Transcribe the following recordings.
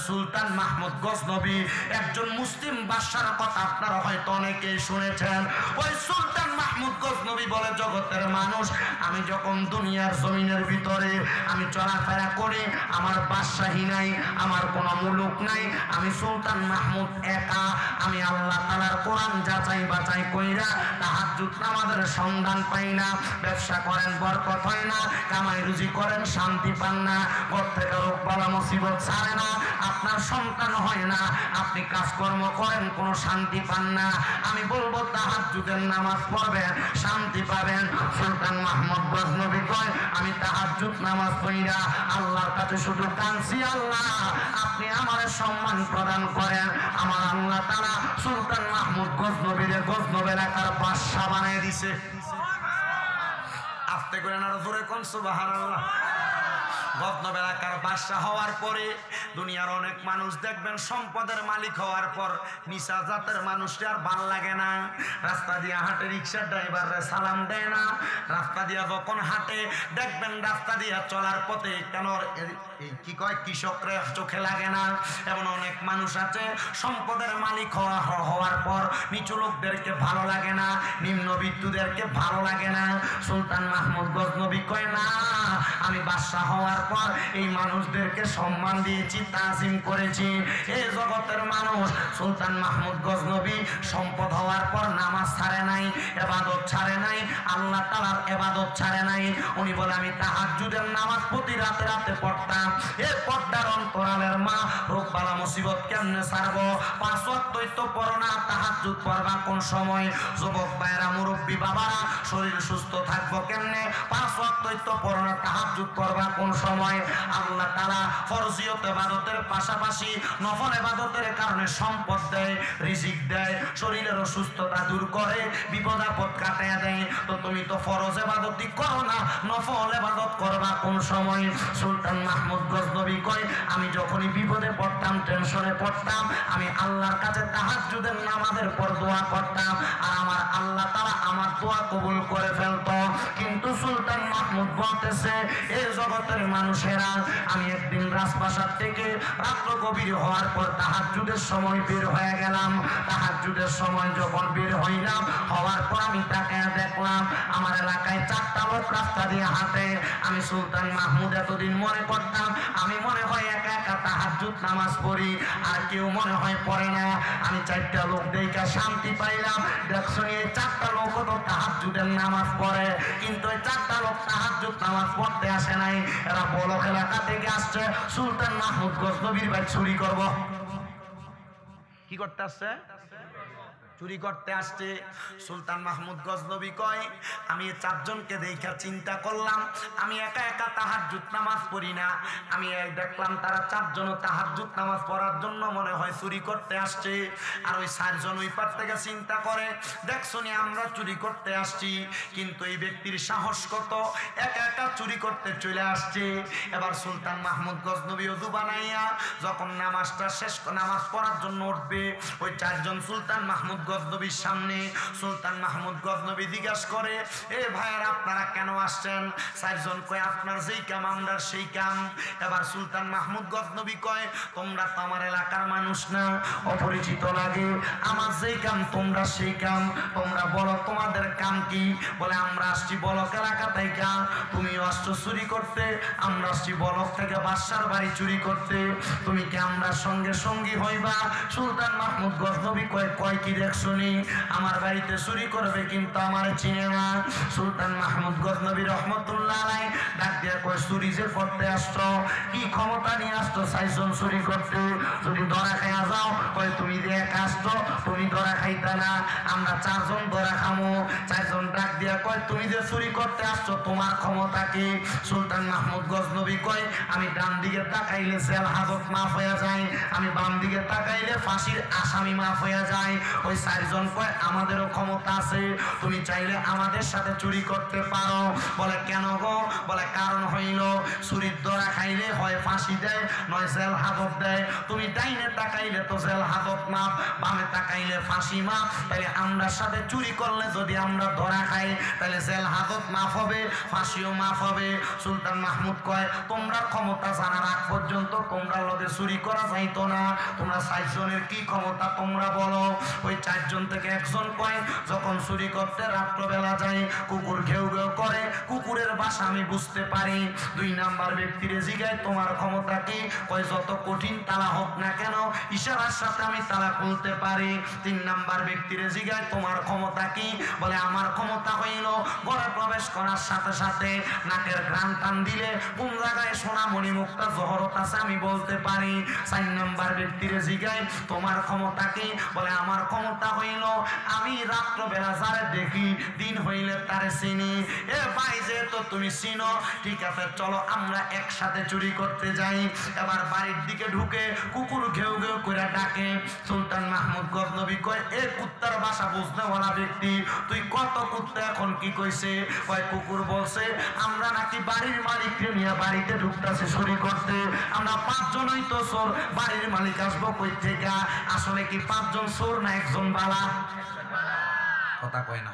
সুলতান মাহমুদ গজনবী একজন মুসলিম বাদশার কথা আপনারা হয়তো অনেকেই শুনেছেন। ওই সুলতান মাহমুদ গজনবী বলে, জগতের মানুষ, আমি যখন দুনিয়ার জমিনের ভিতরে আমি চলাফেরা করি, আমার বাদশাহী নাই, আমার কোনো মুলুক নাই, আমি সুলতান মাহমুদ একা। আমি আল্লাহ তাআলার কোরআন যাচাই বাছাই কইরা তাহাজ্জুদ নামাজের সন্ধান পাই না। ব্যবসা করেন বরকত হয় না, কামাই রুজি করেন শান্তি পান না, ঘর থেকে রোগ বালা মুসিবত ছাড়ে না, আপনার সন্তান হয় না, আপনি কাজকর্ম করেন কোনো শান্তি পান না। আমি বলবো তাহাজ্জুদের নামাজ পড়বেন, শান্তি পাবেন। সুলতান মাহমুদ গজনবী কয়, আমি তাহাজ্জুদ নামাজ পড়িরা আল্লাহর কাছে শুধু কাঁদছি, আল্লাহ আপনি আমার সম্মান প্রদান করেন। আমার আল্লাহ তাআলা সুলতান মাহমুদ গজনবীর গজনব এলাকার বাদশা বানিয়ে দিছে। আস্তে করে না জোরে কোন সুবহানাল্লাহ। গজনব এলাকার বাদশা হওয়ার পরে দুনিয়ার অনেক মানুষ দেখবেন সম্পদের মালিক হওয়ার পর নিচা জাতের মানুষটি আর ভাল লাগে না। রাস্তা দিয়ে হাঁটে রিক্সার ড্রাইভাররা সালাম দেয় না। রাস্তা দিয়া যখন হাঁটে দেখবেন রাস্তা দিয়া চলার পথে কেন এই কি কয় কৃষকরা চোখে লাগে না। এমন অনেক মানুষ আছে সম্পদের মালিক হওয়ার পর নিচু লোকদেরকে ভালো লাগে না, নিম্নবিত্তদেরকে ভালো লাগে না। সুলতান মাহমুদ গজনবী কয়, না, আমি বাদশা হওয়ার পর এই মানুষদেরকে সম্মান দিয়েছি, তাজিম করেছি। এই জগতের মানুষ সুলতান মাহমুদ গজনবী সম্পদ হওয়ার পর নামাজ ছাড়ে নাই, ইবাদত ছাড়ে নাই, আল্লাহ তাআলার ইবাদত ছাড়ে নাই। উনি বলে, আমি তাহাজ্জুদের নামাজ প্রতি রাতে রাতে পড়তাম। এই পর্দার অন্তরালের মা রোগ বালা মুসিবত কেমনে ছাড়বো? 5 ওয়াক্তই তো পড়ো না, তাহাজ্জুদ পড়বা কোন সময়? যুবক ভাইরা, মুরব্বী বাবারা, শরীর সুস্থ থাকবো কেমনে? 5 ওয়াক্তই তো পড়ো না, তাহাজ্জুদ পড়বা কোন সময়? আল্লাহ তাআলা ফরজিয়ত ইবাদতের পাশাপাশি নফল ইবাদতের কারণে সম্পদ দেয়, রিজিক দেয়, শরীরের অসুস্থতা দূর করে, বিপদ আপদ কাটায় দেয়। তো তুমি তো ফরজ ইবাদতই করো না, নফল ইবাদত করবা কোন সময়? সুলতান মাহমুদ গজনবী কয়, আমি যখনই বিপদে পড়তাম, টেনশনে পড়তাম, আমি আল্লাহর কাছে তাহাজ্জুদের নামাজের পর দোয়া করতাম, আর আমার আল্লাহ তাআলা আমার দোয়া কবুল করে ফেলতো। কিন্তু সুলতান মাহমুদ বলতেছে, এই জগতের মানুষেরা, আমি একদিন রাজপ্রাসাদ থেকে রাত্র গভীর হওয়ার পর তাহাজ্জুদের সময় বের হয়ে গেলাম। তাহাজ্জুদের সময় যখন বের হইলাম, হওয়ার পর আমি তাকায়া দেখলাম আমার এলাকায় 4টা লোক রাস্তা দিয়ে হাঁটে। আমি সুলতান মাহমুদ এতদিন মনে করতাম আমি মনে হয় একা একা তাহাজ্জুদ নামাজ পড়ি, আর কেউ মনে হয় পড়ে না। আমি 4টা লোক দেখা শান্তি পাইলাম। দেখছো, এই 4টা লোক তো তাহাজ্জুদের নামাজ পড়ে, কিন্তু এই 4টা লোক তাহাজ্জুদ নামাজ পড়তে আসে নাই। এরা বলক এলাকা থেকে আসছে সুলতান মাহমুদ গজনবীর ভাই চুরি করব। কি করতে আসছে? চুরি করতে আসছে। সুলতান মাহমুদ গজনবী কয়, আমি 4 জনকে দেখা চিন্তা করলাম, আমি একা একা তাহাজ্জুদ নামাজ পড়ি না। আমি দেখলাম তারা 4 জন তাহাজ্জুদ নামাজ পড়ার জন্য মনে হয় চুরি করতে আসছে। আর ওই 4 জন ওই পার থেকে চিন্তা করে, দেখছো নি আমরা চুরি করতে আসছি, কিন্তু এই ব্যক্তির সাহস কত, একা একা চুরি করতে চলে আসছে। এবার সুলতান মাহমুদ গজনবী ওযু বানাইয়া যখন নামাজটা শেষ, নামাজ পড়ার জন্য উঠবে, ওই 4 জন সুলতান মাহমুদ গজনবীর সামনে। সুলতান মাহমুদ গজনবী জিজ্ঞাসা করে, এ ভাইয়ার আপনারা কেন আসছেন? 4 জন কয়, আপনার যেই কাম আমরা সেই কাম। এবার সুলতান মাহমুদ গজনবী কয়, তোমরা তো আমার এলাকার মানুষ না, অপরিচিত লাগে, আমার যেই কাম তোমরা সেই কাম। তোমরা বলো তোমাদের কাম কি? বলে, আমরা আসছি বলক এলাকা থেকে। তুমি আসছো চুরি করতে, আমরা আসছি বলক থেকে বাদশার বাড়ি চুরি করতে। তুমি কি আমরা সঙ্গে সঙ্গী হইবা? সুলতান মাহমুদ গজনবী কয় কি দেখছো শুনি আমার বাড়িতে চুরি করবে, কিন্তু আমার চিনে না। সুলতান মাহমুদ গজনবী রহমতুল্লাহ আলাইহি ডাক দিয়ে কয়, চুরি যে করতে আসছো, কি ক্ষমতা নিয়ে আসছো 4 জন চুরি করতে? যদি ধরা খাইয়া যাও, কয় তুমি যে একা আসছো, তুমি ধরা খাইতা না, আমরা 4 জন ধরা খামো। 4 জন ডাক দিয়া কয়, তুমি যে চুরি করতে আসছো তোমার ক্ষমতা কি? সুলতান মাহমুদ গজনবী কয়, আমি ডান দিকে তাকাইলে জেল হাজত মাফ হয়ে যায়, আমি বাম দিকে তাকাইলে ফাঁসির আসামি মাফ হয়ে যায়। ওই চারজন কয় আমাদেরও ক্ষমতা আছে, তুমি চাইলে আমাদের সাথে চুরি করতে পারো। বলে কেন গো? বলে কারণ হইল চুরির ধরা খাইলে হয় ফাঁসি দেয়, নয় জেল হাজত দেয়। তুমি ডাইনে তাকাইলে তো জেল হাজত মাপ, বামে তাকাইলে ফাঁসি মাপ। তাইলে আমরা সাথে চুরি করলে যদি আমরা ধরা খাই তাহলে জেল হাজত মাফ হবে, ফাঁসিও মাফ হবে। সুলতান মাহমুদ কয় তোমরা ক্ষমতা জানার আগ পর্যন্ত তোমরা লগে চুরি করা যাইতো না। তোমরা 4 জনের কি ক্ষমতা তোমরা বলো। ওই 4 জন থেকে একজন কয় যখন চুরি করতে রাত্রবেলা যায় কুকুর ঘেউ ঘেউ করে, কুকুরের ভাষা আমি বুঝতে পারি। 2 নাম্বার ব্যক্তিরে জিগায় তোমার ক্ষমতা কি? কয় যত কঠিন তালা হোক না কেন ইশারার সাথে আমি তালা খুলতে পারি। 3 নাম্বার ব্যক্তিরে জিগায় তোমার ক্ষমতা কি? বলে আমার ক্ষমতা হইল ঘরে প্রবেশ করার সাথে সাথে নাকের ঘ্রাণ টান দিলে কোন জায়গায় সোনামণি মুক্তা জহরত আছে আমি বলতে পারি। 4 নাম্বার ব্যক্তিরে জিগায় তোমার ক্ষমতা কি? বলে আমার ক্ষমতা হইল আমি রাত্রবেলা যারে দেখি দিন হইলে তারে চিনি। এ ভাই যেহেতু তুমি চিনো, ঠিক আছে চলো আমরা একসাথে চুরি করতে যাই। এবার বাড়ির দিকে ঢুকে কুকুর ঘেউ ঘেউ করে ডাকে। সুলতান মাহমুদ গজনবী কয় এ কুত্তার ভাষা বুঝতে বলা ব্যক্তি তুই কত কুত্তা এখন কি কইছে? কয় কুকুর বলছে আমরা নাকি বাড়ির মালিককে নিয়ে বাড়িতে ঢুকতেছে চুরি করতে, আমরা 5 জনই তো চোর, বাড়ির মালিক আসবো কই থেকে? আসলে কি 5 জন চোর না একজন বালা? কথা কয় না,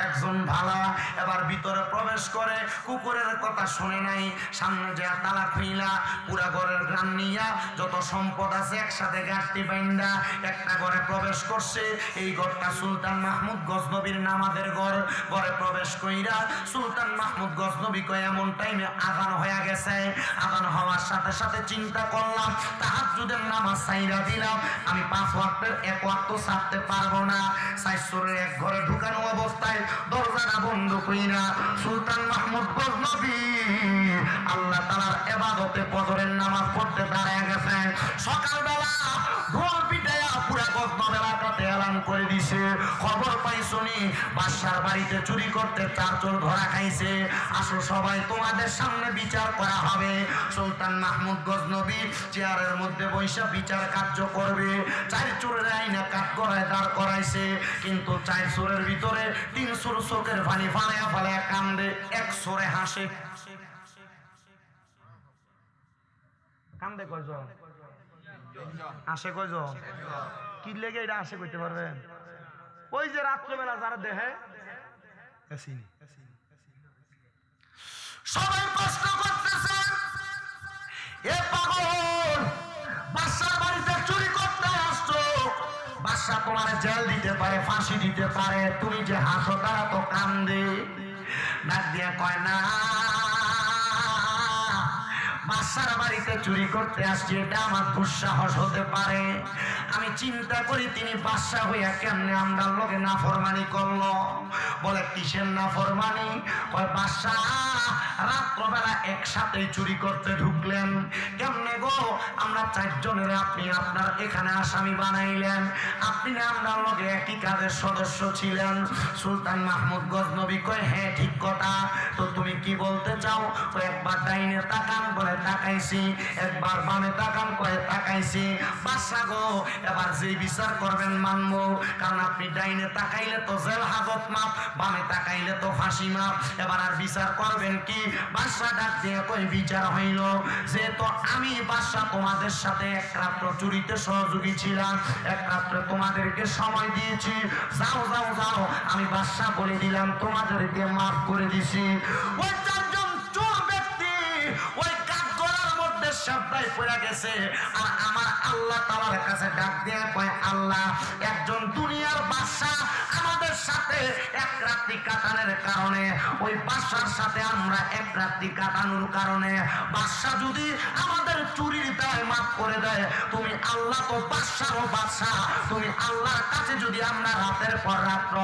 একজন ভালা। এবার ভিতরে প্রবেশ করে কুকুরের কথা শুনে নাই, সামনে যে তালা খুইলা পুরা ঘরের গ্রাম নিয়া যত সম্পদ আছে একসাথে গাঁটটি বাইন্দা একটা ঘরে প্রবেশ করছে। এই ঘরটা সুলতান মাহমুদ গজনবীর নামাজের ঘর। ঘরে প্রবেশ কইরা সুলতান মাহমুদ গজনবী কয় এমন টাইমে আযান হয়ে গেছে। আযান হওয়ার সাথে সাথে চিন্তা করলাম তাহাজ্জুদের নামাজ ছাইরা দিলাম, আমি 5 ওয়াক্তের 1 ওয়াক্ত ছাড়তে পারবো না। 4 চোরের এক ঘরে ঢুকানো অবস্থায় দরজাটা বন্ধ কইরা সুলতান মাহমুদ গজনবী আল্লাহ তাআলার ইবাদতে ফজরের নামাজ পড়তে দাঁড়ায় গেছে। সকালবেলা ঢোল পিটাইয়া পুরা গজনবী এলাকাতে এলান করে দিছে, খবর পাইছনি বাদশার বাড়িতে চুরি করতে 4 চোর ধরা খাইছে, আসো সবাই তোমাদের সামনে বিচার করা হবে। সুলতান মাহমুদ গজনবী চেয়ারের মধ্যে বৈশা বিচার কার্য করবে। 4 চোরের আইনা কাঠ করায় দাঁড় করাইছে, কিন্তু 4 চোরের ভিতরে 3 চোর চোখের পানি ফালাইয়া ফালাইয়া কান্দে, 1 চোরে হাসে। কান্দে কয়জন? আসে কয়জন? কি লেগে এটা আসে কইতে পারবেন? ওই যে রাত্রবেলা যারা দেখে সবাই প্রশ্ন করতেছে এ পাগল বাদশার বাড়িতে চুরি করতে আসছো, বাদশা তোমার জেল দিতে পারে, ফাঁসি দিতে পারে, তুমি যে হাসো তারা তো কান্দে। ডাক দিয়ে কয় না বাদশার বাড়িতে চুরি করতে আসছি এটা আমার দুঃসাহস হতে পারে। আমি চিন্তা করি তিনি বাদশা হইয়া কেমনে আমরা লোকে নাফরমানি করলো। বলে কিসের নাফরমানি? কয় বাদশা রাত্রবেলা একসাথে চুরি করতে ঢুকলেন কেমনে গো? আমরা 4 জনের আপনি আপনার এখানে আসামি বানাইলেন, আপনি না আমরা লোকে একই কাজের সদস্য ছিলেন। সুলতান মাহমুদ গজনবী কয় হ্যাঁ ঠিক কথা, তো তুমি কি বলতে চাও? একবার ডাইনে তাকান, বলে তাকাইছি। একবার বামে তাকান, কয়ে তাকাইছি। বাদশা গো এবার যে বিচার করবেন মানবো, কারণ আপনি ডাইনে তাকাইলে তো জেল হাজত মাপ, বামে তাকাইলে তো ফাঁসি মাপ, এবার আর বিচার করবেন কি? বাদশা ডাক দিয়ে কই বিচার হইল যেহেতু আমি বাদশা তোমাদের সাথে এক রাত্র চুরিতে সহযোগী ছিলাম, এক রাত্রে তোমাদেরকে সময় দিয়েছি, যাও যাও যাও, আমি বাদশা বলে দিলাম তোমাদেরকে মাফ করে দিছি। ওই 4 জন চোর ব্যক্তি ওই কাঠগড়ার মধ্যে সাবধায় পড়ে গেছে। আর আমার আল্লাহ তাআলার কাছে ডাক দিয়ে কয় আল্লাহ একজন দুনিয়ার বাদশা আমাদের সাথে এক রাত্রি কাটানোর কারণে, ওই বাদশার সাথে আমরা এক রাত্রি কাটানোর কারণে বাদশা যদি আমাদের চুরির দায় মাফ করে দেয়, তুমি আল্লাহ তো বাদশারও বাদশা, তুমি আল্লাহর কাছে যদি আমরা রাতের পর রাত্র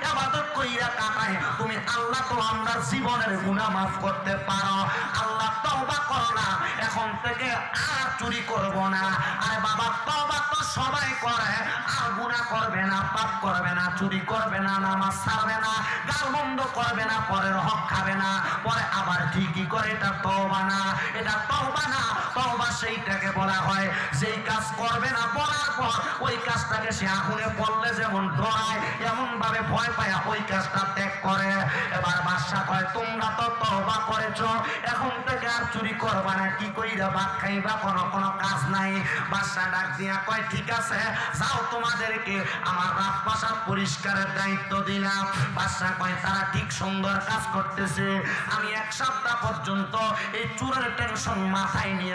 ইবাদত কইরা কাটাই, তুমি আল্লাহ তো আমরা জীবনের গুনাহ মাফ করতে পারো। আল্লাহ তওবা করো না, এখন থেকে আর চুরি করব না। আরে বাবা তওবা তো সবাই করে, আর গুনাহ করবে না, পাপ করবে না, চুরি করবে না, নামাজ ছাড়বে না, গালমন্দ করবে না, পরের হক খাবে না, পরে আবার ঠিকই করে। এটা তওবা না, এটা তওবা না। তওবা সেইটাকে বলা হয় যেই কাজ করবে না, বলার পর ওই কাজটাকে সে আগুনে পড়লে যেমন ডরায়, এমন ভাবে ভয় পায় ওই কাজটা ত্যাগ করে। এবার বাদশা কয়, তোমরা তো তওবা করেছো, এখন থেকে আর চুরি করবা না, কি কইরা ভাত খাইবা, কোনো কাজ নাই। বাদশা ডাক দিয়া কয়, ঠিক আছে, যাও, তোমাদেরকে আমার রাজপ্রাসাদ পরিষ্কারের দায়িত্ব দিলাম। বাদশা কয়, তারা ঠিক সুন্দর কাজ করতেছে, আমি এক সপ্তাহ পর্যন্ত এই চুরের টেনশন মাথায় নিয়ে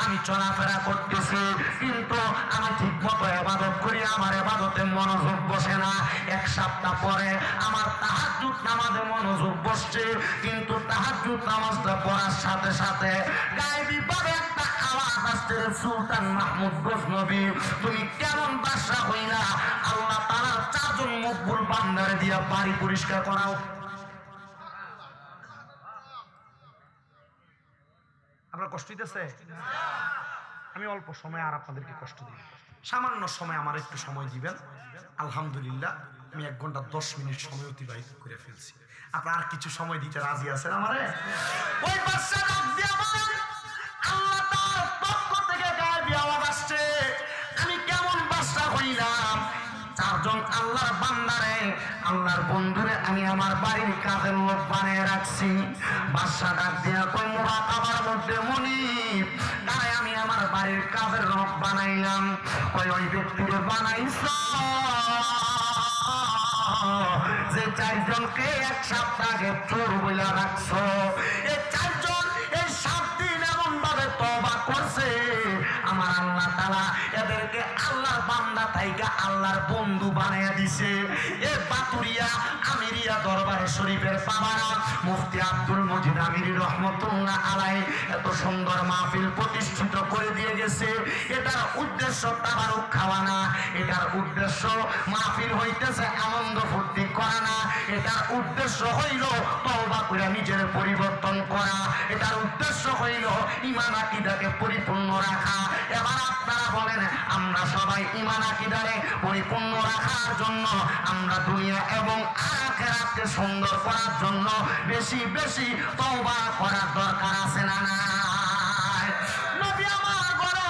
আমি চলাফেরা করতেছি, কিন্তু আমি ঠিক মতো ইবাদত করি, আমার ইবাদতে মনোযোগ বসে না। এক সপ্তাহ পরে আমার তাহাজ্জুদ নামাজে মনোযোগ বসছে, কিন্তু তাহাজ্জুদ নামাজটা পড়ার সাথে সাথে গায়েবীভাবে একটা আওয়াজ আসছে, সুলতান মাহমুদ গজনবী, তুমি কেমন বাদশা হইলা? আল্লাহ তাআলার 4 জন মকবুল বান্দারে দিয়া বাড়ি পরিষ্কার করাও। আপনার কষ্ট হইতেছে? আমি অল্প সময় আর আপনাদেরকে কষ্ট দিই, সামান্য সময় আমার একটু সময় দিবেন। আলহামদুলিল্লাহ আমি 1 ঘন্টা 10 মিনিট সময় অতিবাহিত করে ফেলছি। আপনার আর কিছু সময় দিতে রাজি আছেন আমারে? ওই বাদশা ডাক দিয়া বলেন, আল্লাহ তাআলার পক্ষ থেকে গায়েবী আওয়াজ আসছে, আমি কেমন বাদশা হইলাম? 4 জন আল্লাহর বান্দারে, আল্লাহর বন্ধুরে আমি আমার বাড়ির কাজের লোক বানিয়ে রাখছি। বাদশা ডাক দিয়া কই, মুরাকাবার মধ্যে মুনিব, তাই আমি আমার বাড়ির কাজের লোক বানাইলাম। ওই ব্যক্তিরে বানাইছো যে 4 জনকে 1 সপ্তাহ আগে চোর বইলা রাখছো। এই 4 জন এই 7 দিন এমন ভাবে তওবা করছে, আমার আল্লাহ তাআলা এদেরকে আল্লাহর বান্দা থাইকা আল্লাহর বন্ধু বানাইয়া দিছে। এ বাতুরিয়া আমিরিয়া দরবার শরীফের বাবারা মুফতি আব্দুল মজিদ আমিরি রহমাতুল্লাহ আলাইহি এত সুন্দর মাহফিল প্রতিষ্ঠিত করে দিয়ে গেছে। এটার উদ্দেশ্য তাবারুক খাওয়া না, এটার উদ্দেশ্য মাহফিল হইতেছে আনন্দ ফুর্তি করা না, এটার উদ্দেশ্য হইল তওবা করে নিজের পরিবর্তন করা, এটার উদ্দেশ্য হইল ঈমান আকীদাকে পরিপূর্ণ রাখা। এবার আপনারা বলেন, আমরা সবাই ঈমান আকীদারে পরিপূর্ণ রাখার জন্য, আমরা দুনিয়া এবং আখিরাতকে সুন্দর করার জন্য বেশি বেশি তওবা করার দরকার আছে না নাই? নবী আমার ঘরে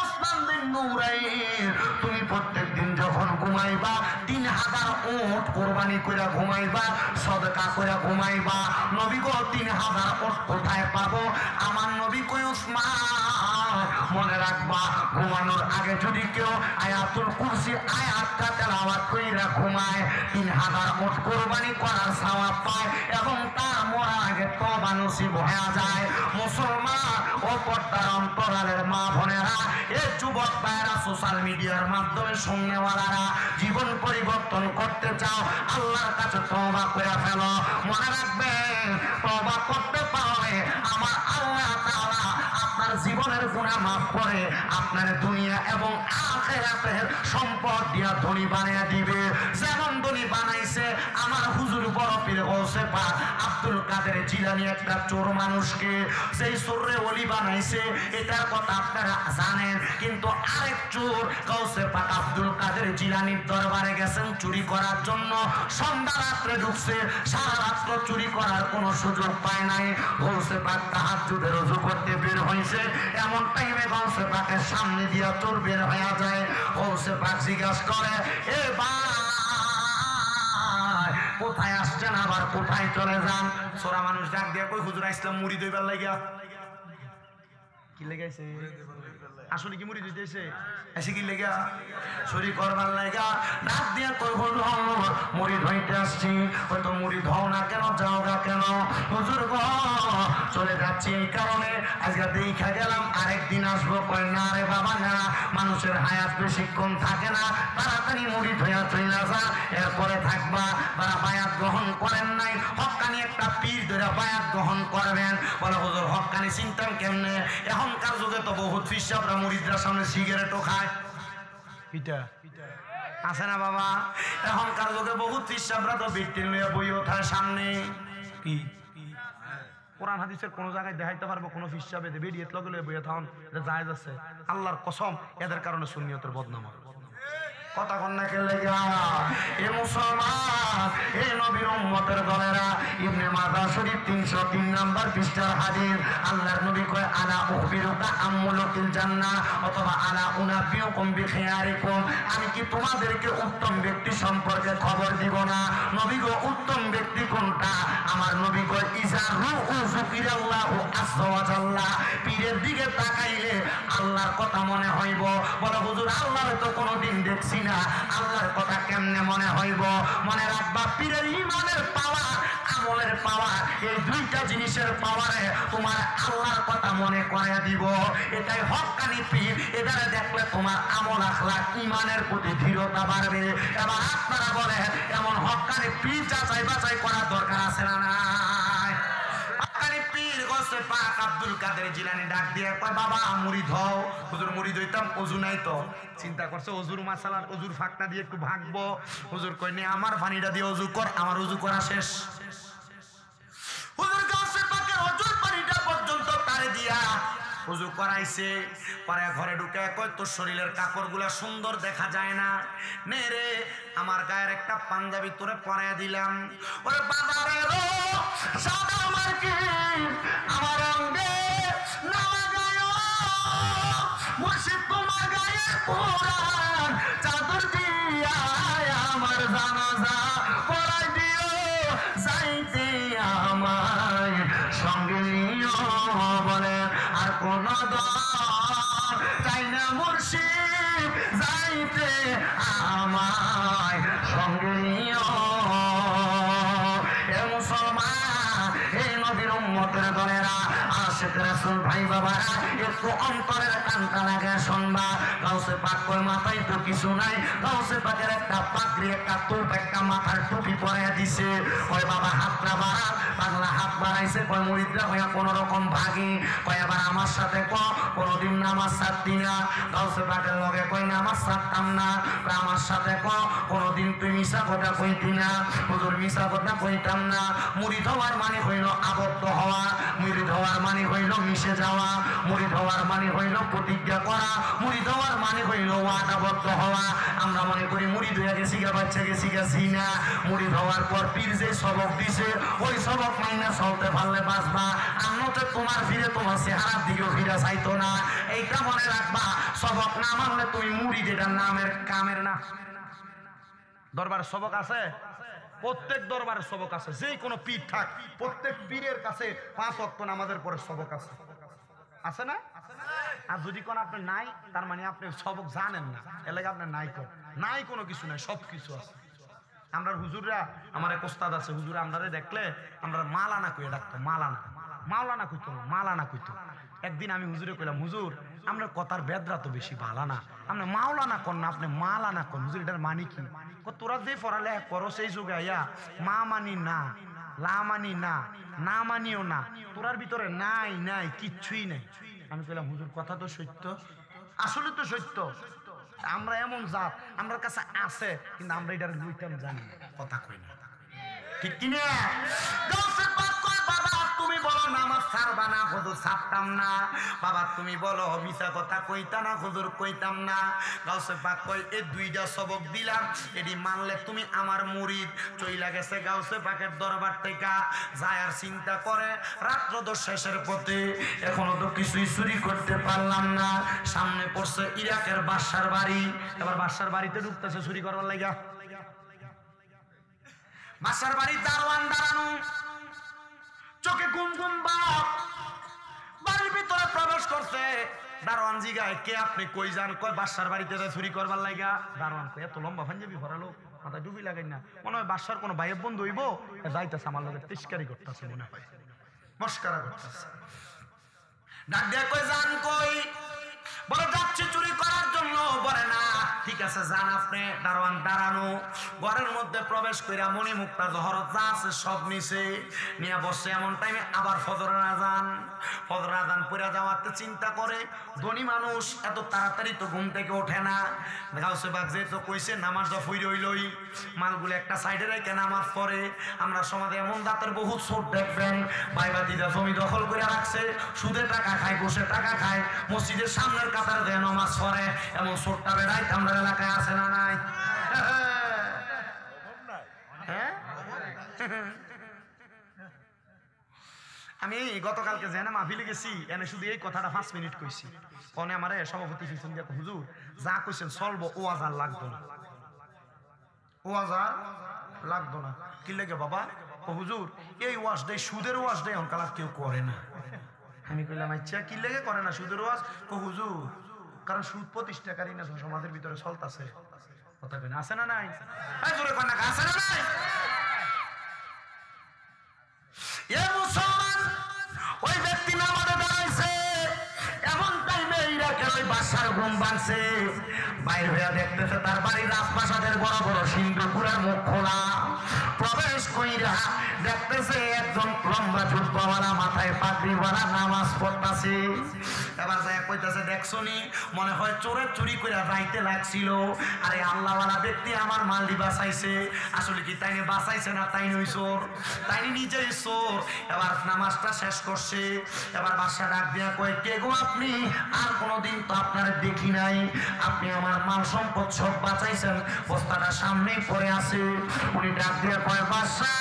ওসমান বিন নূরাইন, তুমি প্রত্যেকদিন যখন ঘুমাইবা 3000 উট কোরবানি করে ঘুমাইবা, সদকা করে ঘুমাইবা। নবী গো 3000 উট কোথায় পাবো? আমার নবী কই, ওসমান মনে রাখবা, ঘুমানোর আগে যদি কেউ আয়াতুল কুরসি আয়াতটা তেলাওয়াত কইরা ঘুমায় 3000 উট কোরবানি করার সওয়াব পায় এবং তার মরার আগে তওবা নসিব হয়ে যায়। মুসলমান ও পর্দার অন্তরালের মা বোনেরা, এই যুবক ভাইরা, সোশ্যাল মিডিয়ার মাধ্যমে শুননেওয়ালারা, জীবন পরিবর্তন করতে চাও, আল্লাহর কাছে তওবা করে ফেলো। মনে রাখবেন, তওবা করতে পারলে আমার আল্লাহ তাআলা আপনার জীবনের গুনাহ মাফ করে আপনার দুনিয়া এবং আখিরাতের সম্পদ দিয়া ধনী বানিয়ে দিবে। যেমন ধনী বানাইছে আমার হুজুর বড় পীর গৌসে পাক আব্দুল কাদের জিলানী একটা চোর মানুষকে সেই চোরে ওলি বানাইছে, এটার কথা আপনারা জানেন। কিন্তু আরেক চোর গৌসে পাক আব্দুল কাদের জিলানীর দরবারে গেছেন চুরি করার জন্য, সন্ধ্যা রাত্রে ঢুকছে, সারা রাত্র চুরি করার কোনো সুযোগ পায় নাই। গৌসে পাক তাহাজ্জুদের ওযু করতে বের হয়েছে, এমন টাইমে গৌসে পাকের সামনে দিয়া চোর বের হয়ে যায়। গৌসে পাক জিজ্ঞাসা করে, এ ভাই কোথায় আসছেন, আবার কোথায় চলে যান? সোরা মানুষ ডাক দিয়া কই, হুজুর ইসলাম মুড়ি দইবার লাগিয়া। কি লেগাইছে? আসলে কি মুড়ি দিতেছে? এসে কি লেগা? চুরি করবার লাগা। ডাক দিয়া কই, হুজুর মুড়ি ধইতে আসছি। হয়তো মুড়ি ধও না কেন, যাও গা কেন? হুজুর গো চলে যাচ্ছি এই কারণে, আজকে দেখা গেলাম আরেকদিন আসবো। কই না রে বাবা না, মানুষের হায়াত বেশিক্ষণ থাকে না, তাড়াতাড়ি মুড়ি ধইয়া চইলা যা, এরপরে থাকবা। তারা বায়াত গ্রহণ করেন নাই, হক্কানি একটা পীর ধরে বায়াত গ্রহণ করবেন। বলে হুজুর হক্কানি চিন্তান কেমনে? এখনকার যুগে তো বহুত ফিসাবরা মুড়িদের সামনে সিগারেটও খায়, পিঠা আছে না বাবা? এখনকার যুগে বহুত ফিসাবরা তো বিট্টিন লইয়া বইও খায় সামনে। কি কোরআন হাদিসের কোন জায়গায় দেখাইতে পারবো কোন ফিসাবে বেরিয়ে লগলে বইয়ে থাকুন এটা জায়েজ আছে আল্লাহর কসম এদের কারণে সুন্নিয়তের বদনাম হবে কথা কন্যা খেলে এ মুসলমান এই নবীর উম্মতের দলেরা ইবনে মাজাহ শরীফ 303 নাম্বার পৃষ্ঠার হাদিস আল্লাহর নবী কয় আলা উখবিরুকা আমুলুকিল জান্নাহ অথবা আলা উনাবিউকুম বিখিয়ারিকুম আমি কি তোমাদেরকে উত্তম ব্যক্তি সম্পর্কে খবর দিব না নবী গো উত্তম ব্যক্তি কোনটা আমার নবী কয় ইজা রুউ যুকিরাল্লাহু আযজা ওয়া জাল্লা পীরের দিকে তাকাইলে আল্লাহর কথা মনে হইব বলে হুজুর আল্লাহর তো কোনোদিন দেখছি না আল্লাহর কথা কেমনে মনে হইব মনে রাখবা পীরের ঈমানের পাওয়ার আমলের পাওয়ার এই দুইটা জিনিসের পাওয়ারে তোমার আল্লাহর কথা মনে করায়া দিব এটাই হক্কানি পীর এটারে দেখলে তোমার আমল আখলাক ঈমানের প্রতি দৃঢ়তা বাড়বে এবার আপনারা বলে এমন হক্কানি পীর যাচাই বাছাই করার দরকার আছে না নাই হক্কানি পীর গোসে পাক আব্দুল কাদের জিলানী ডাক দিয়ে কয় বাবা মুরিদ হও হুজুর মুরিদ হইতাম ওযু নাই তো চিন্তা করছে ওযুর মাসালার ওযুর ফাঁকটা দিয়ে একটু ভাগবো হুজুর কই নে আমার পানিটা দিয়ে ওযু কর আমার ওযু করা শেষ হুজুর গোসে পাকের ওযুর পানিটা পর্যন্ত তারে দিয়া ওযু করাইছে পরে ঘরে ঢুকে কয় তোর শরীরের কাপড়গুলো সুন্দর দেখা যায় না নে রে আমার গায়ের একটা পাঞ্জাবি তোরে পরাইয়া দিলাম ওরে বাজারে রো সাদা মার্কি আমার অঙ্গে না লাগায়ো মুর্শিদ তোমার গায়ে কোরআন চাদর দিয়া আমার জানাজা পড়াই দিও যাইতে আমায় সঙ্গে নিও বলে আর কোন দল চাই না মুর্শিদ যাইতে আমায় সঙ্গে নিও এ মুসলমান এই নবীর উম্মতের দলেরা আশিক রাসূল ভাই বাবারা একটু অন্তরের কানটা লাগে শুনবা গাউসে পাক কয় মাথায় তো কিছু নাই গাউসে পাকের একটা পাগড়ি একটা টুপ একটা মাথার টুপি পরাইয়া দিছে কয় বাবা হাতটা বাড়া পাগলা হাত বাড়াইছে কয় মুরিদরা হইয়া কোন রকম ভাগি কয় এবার আমার সাথে কোনদিন নামাজ ছাড়তি না গাউসে পাকের লগে কয় নামাজ ছাড়তাম না আমার সাথে কোনদিন তুই মিশা কথা কইতি না হুজুর মিশা কথা কইতাম না মুরিদ হওয়ার মানে হইল আবদ্ধ হওয়া মুরিদ হওয়ার মানে হইল মিশে যাওয়া মুরিদ হওয়ার মানে হইল প্রতিজ্ঞা করা মুরিদ হওয়ার মানে হইল ওয়াদাবদ্ধ হওয়া আমরা মনে করি মুরিদ হয়ে গেছি গা বাচ্চা গেছি গেছি না মুরিদ হওয়ার পর পীর যে সবক দিছে ওই সবক মাইনা চলতে পারলে বাঁচবা আন্নতে তোমার ফিরে তোমার চেহারার দিকেও ফিরে চাইতো না এইটা মনে রাখবা সবক না মানলে তুমি মুরিদ এটা নামের কামের না দরবারে সবক আছে প্রত্যেক দরবারে সবক আছে যে কোনো পীর থাক প্রত্যেক পীরের কাছে 5 ওয়াক্ত নামাজের পরে সবক আছে আছে না আর যদি কোন আপনি নাই তার মানে আপনি সবক জানেন না এর লাগে আপনি নাই কোনো কিছু নাই সব কিছু আছে আমরা হুজুররা আমার এক ওস্তাদ আছে হুজুর আমরারে দেখলে আমরা মালানা কইয়া ডাকতো মাওলানা কইতো মালানা কইতো একদিন আমি হুজুরে কইলাম হুজুর আপনার কথার বেদরা তো বেশি ভালো না আপনি মাওলানা কর না আপনি মালানা কর হুজুর এটার মানে কি তোরা যে পড়ালেখা করো সেই যুগে আইয়া মা মানি না লা মানি না না মানিও না তোরার ভিতরে নাই কিচ্ছুই নাই আমি কইলাম হুজুর কথা তো সত্য আসলে তো সত্য আমরা এমন জাত আমার কাছে আছে কিন্তু আমরা এটার লইতাম জানি কথা কই না ঠিক কি না গাউসে পাক কয় বাবা তুমি বলো নামাজ ছাড়বা না হুজুর ছাড়তাম না বাবা তুমি বলো মিছা কথা কইতা না হুজুর কইতাম না গাউসে পাক কয় এই দুইটা সবক দিলাম এডি মানলে তুমি আমার মুরিদ চইলা গেছে গাউসে পাকের দরবার থেকে যায় আর চিন্তা করে রাত্র তো শেষের পথে এখনো তো কিছুই চুরি করতে পারলাম না সামনে পড়ছে ইরাকের বাদশার বাড়ি এবার বাদশার বাড়িতে ঢুকতেছে চুরি করবার লাগা বাদশার বাড়ি দারোয়ান দাঁড়ানো চোখে ঘুম বাপ বাড়ির ভিতরে প্রবেশ করছে দারোয়ান জিগায় কে আপনি কই যান কয় বাদশার বাড়িতে চুরি করবার লাগা দারোয়ান কয় এত লম্বা পাঞ্জাবি ভরালো মাথায় ডুবি লাগাই না মনে হয় বাদশার কোনো ভাইয়ের বন্ধু হইব যাইতেছে আমার লগে তিস্কারি করতেছে মনে হয় মস্কারা করতেছে ডাক দিয়ে কই যান কই বলে যাচ্ছি চুরি করার জন্য বলে না ঠিক আছে যান আপনি, দারোয়ান দাঁড়ানো। ঘরের মধ্যে প্রবেশ কইরা মণি মুক্তা জহরত যা আছে সব নিছে নিয়ে বসে। এমন টাইমে আবার ফজরের আজান পড়ে যাওয়াতে চিন্তা করে ধনী মানুষ এত তাড়াতাড়ি তো ঘুম থেকে ওঠে না। গাউসে বাগ যেহেতু কইছে নামাজটা ফুইরে হইলই, মালগুলো একটা সাইডে রেখে নামাজ পড়ে। আমরা সমাজে এমন জাতের বহুত চোর দেখবেন, ভাইবাতিরা জমি দখল করে রাখছে, সুদে টাকা খায়, বসে টাকা খায়, মসজিদের সামনের কাতার দেয় নামাজ পড়ে। এমন চোরটা বেড়ায় আমরা এলাকায় আছে না নাই? হ্যাঁ, আমি গতকালকে জেনে মাহফিলে গেছি, এনে শুধু এই কথাটা 5 মিনিট কইছি। কনে আমারে সভাপতি ফিসুন দিয়া হুজুর যা কইছেন চলবো, ও আজার লাগতো না, ও আজার লাগতো না। কি লাগে বাবা? ও হুজুর এই ওয়াজ দেয়, সুদের ওয়াজ দেয় অনকালার কেউ করে না। আমি কইলাম আচ্ছা কি লেগে করে না সুদের ওয়াজ? ও হুজুর কারণ সুদ প্রতিষ্ঠাকারী না সমাজের ভিতরে চলতেছে। কথা কই না, আছে না নাই? জোরে কয় না, আছে না নাই? এ মুসলমান, ওই ব্যক্তি নামাজে দাঁড়াইছে, এমন টাইমে ইরাকের ওই বাদশার ঘুম ভাঙছে। বাইরে হইয়া দেখতেছে তার বাড়ির রাজপ্রাসাদের বড় বড় সিংহপুরের মুখ খোলা। প্রবেশ কইরা দেখতেছে একজন লম্বা জুব্বাওয়ালা মাথায় পাগড়িওয়ালা নামাজ পড়তাছে। এবার যায় কইতাছে দেখছনি, মনে হয় চোরের চুরি করে যাইতে লাগছিল। আরে আল্লাহওয়ালা ব্যক্তি আমার মালদি বাঁচাইছে। আসলে কি তাইনি বাঁচাইছে না তাইনি ওই চোর? তাইনি নিজেই চোর। এবার নামাজটা শেষ করছে। এবার বাদশা ডাক দিয়া কয় কে গো আপনি? আর কোনোদিন তো আপনার দেখি নাই, আপনি আমার মাল সম্পদ সব বাঁচাইছেন, বস্তাটা সামনেই পড়ে আছে। উনি ডাক দিয়া কয় বাদশা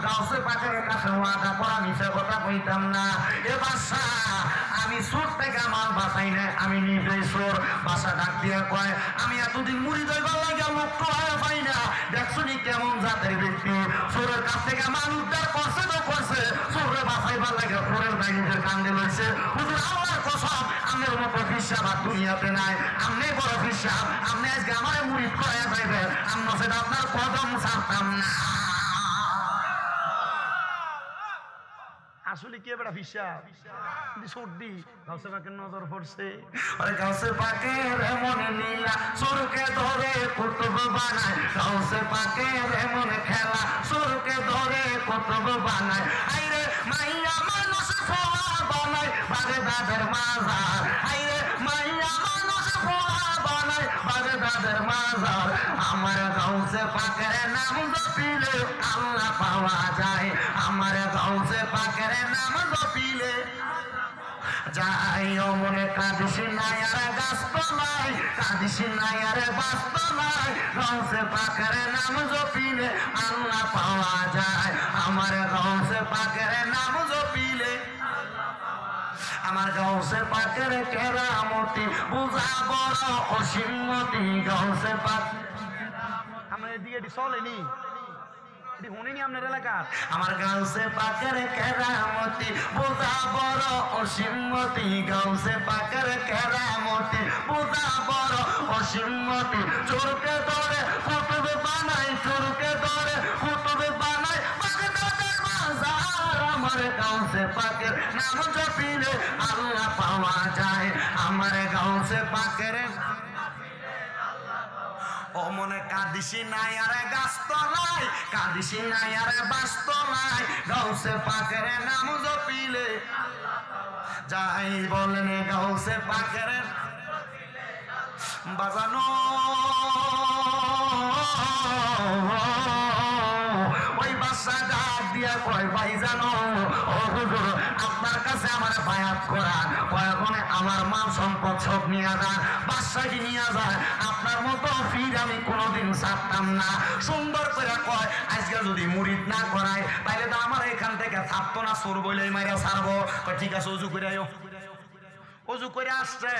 গাউসে পাকের কাছে ওয়াদা করা মিছা কথা কইতাম না। এ বাদশা আমি চোর থেকে মাল বাঁচাই না, আমি নিজেই চোর। বাদশা ডাক দিয়া কয় আমি এতদিন মুড়ি দইবার লাগিয়া মুক্ত হয়ে পাই না, দেখছনি কেমন জাতের ব্যক্তি, চোরের কাছ থেকে মাল উদ্ধার করছে তো করছে, চোরে বাঁচাইবার লাগে চোরের ভাই নিজের কান্দে লইছে। হুজুর আল্লাহর কসম আমনের মতো বিশ্বাস আর দুনিয়াতে নাই, আমনে বড় বিশ্বাস। আপনি আজকে আমার মুড়ি করে যাইবেন, আমরা সেটা আপনার কদম ছাড়তাম না। আসলে কি এবার হিসাব সর্দি গাউসে পাকের নজর পড়ছে। আরে গাউসে পাকের এমন নীলা চোরকে ধরে কুতুব বানায়, গাউসে পাকের এমন খেলা চোরকে ধরে কুতুব বানায়। আইরে মাইয়া মানুষ ফোয়া বানায় বারে দাদের মাজার, আইরে মাইয়া মানুষ ফোয়া বানায় বারে দাদের মাজার। আমার গাউসে পাকের নাম জপিলে আল্লাহ পাওয়া যায়, আমার গাউসে পাকের নাম জপিলে যাই। ও মনে কাঁদিস নাই আর গাছ নাই, কাঁদিস নাই আর বাস্ত নাই, গাউসে পাকের নাম জপিলে আল্লাহ পাওয়া যায়, আমার গাউসে পাকের নাম জপিলে। আমার গাউসে পাকের কেরামতি বুঝা বড় অসীমতি। গাউসে পাক আমরা এদিকে চলেনি, আপনার এলাকার আমার গাউসে পাকের কেরামতি বুঝা বড় অসীমতি। গাউসে পাকের কেরামতি বুঝা বড় অসীমতি। চোরকে ধরে কুতুব বানাই, চোরকে ধরে কুতুব বানাই বাগদাদের মাজার। আমার গাউসে পাকের নাম জপিলে আল্লাহ পাওয়া যায়, আমার গাউসে পাকের। ও মনে কাঁদিসি নাই আরে গাছ তলায়, কাঁদিসি নাই আরে বাস তলায়, গাউসে পাকের নাম জপিলে যাই। বলেন গাউসে পাকের বাজানো ওই বাসা ডাক দিয়া কয় ভাই জানো ও হুজুর আপনার কাছে আমার বায়াত করার কয়নে আমার মাল সম্পদ সব নিয়ে যান, বাদশাহী নিয়ে যায়, আপনার মতো ফির আমি কোনোদিন ছাড়তাম না। সুন্দর করে কয় আজকে যদি মুরিদ না করায় তাইলে তো আমার এখান থেকে ছাড়তো না, চোর বইলেই মাইরা ছাড়বো। ঠিক আছে অজু করে আয়ো। অজু করে আসছে,